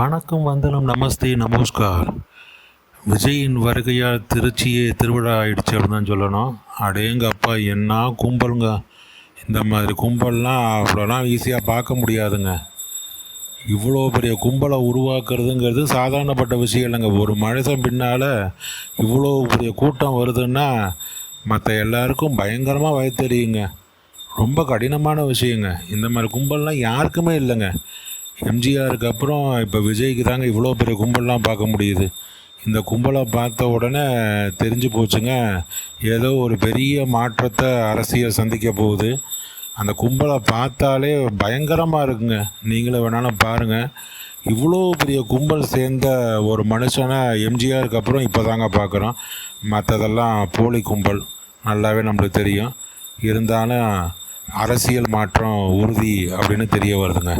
வணக்கம், வந்தனம், நமஸ்தே, நமஸ்கார். விஜயின் வருகையால் திருச்சியே திருவிழா ஆயிடுச்சு அப்படின்னு தான் சொல்லணும். அடேங்கப்பா, என்ன கும்பலுங்க! இந்த மாதிரி கும்பல்லாம் அவ்வளோலாம் ஈஸியாக பார்க்க முடியாதுங்க. இவ்வளோ பெரிய கும்பலை உருவாக்குறதுங்கிறது சாதாரணப்பட்ட விஷயம் இல்லைங்க. ஒரு மனுஷன் பின்னால் இவ்வளோ பெரிய கூட்டம் வருதுன்னா மற்ற எல்லாருக்கும் பயங்கரமாக வயத்தெரியுங்க. ரொம்ப கடினமான விஷயங்க. இந்த மாதிரி கும்பல்லாம் யாருக்குமே இல்லைங்க. எம்ஜிஆருக்கு அப்புறம் இப்போ விஜய்க்கு தாங்க இவ்வளோ பெரிய கும்பல்லாம் பார்க்க முடியுது. இந்த கும்பலை பார்த்த உடனே தெரிஞ்சு போச்சுங்க, ஏதோ ஒரு பெரிய மாற்றத்தை அரசியல் சந்திக்க போகுது. அந்த கும்பலை பார்த்தாலே பயங்கரமாக இருக்குங்க. நீங்களும் வேணாலும் பாருங்கள். இவ்வளோ பெரிய கும்பல் சேர்ந்த ஒரு மனுஷனை எம்ஜிஆருக்கு அப்புறம் இப்போ தாங்க பார்க்குறோம். மற்றதெல்லாம் போலி கும்பல், நல்லாவே நம்மளுக்கு தெரியும். இருந்தாலும் அரசியல் மாற்றம் உறுதி அப்படின்னு தெரிய வருதுங்க.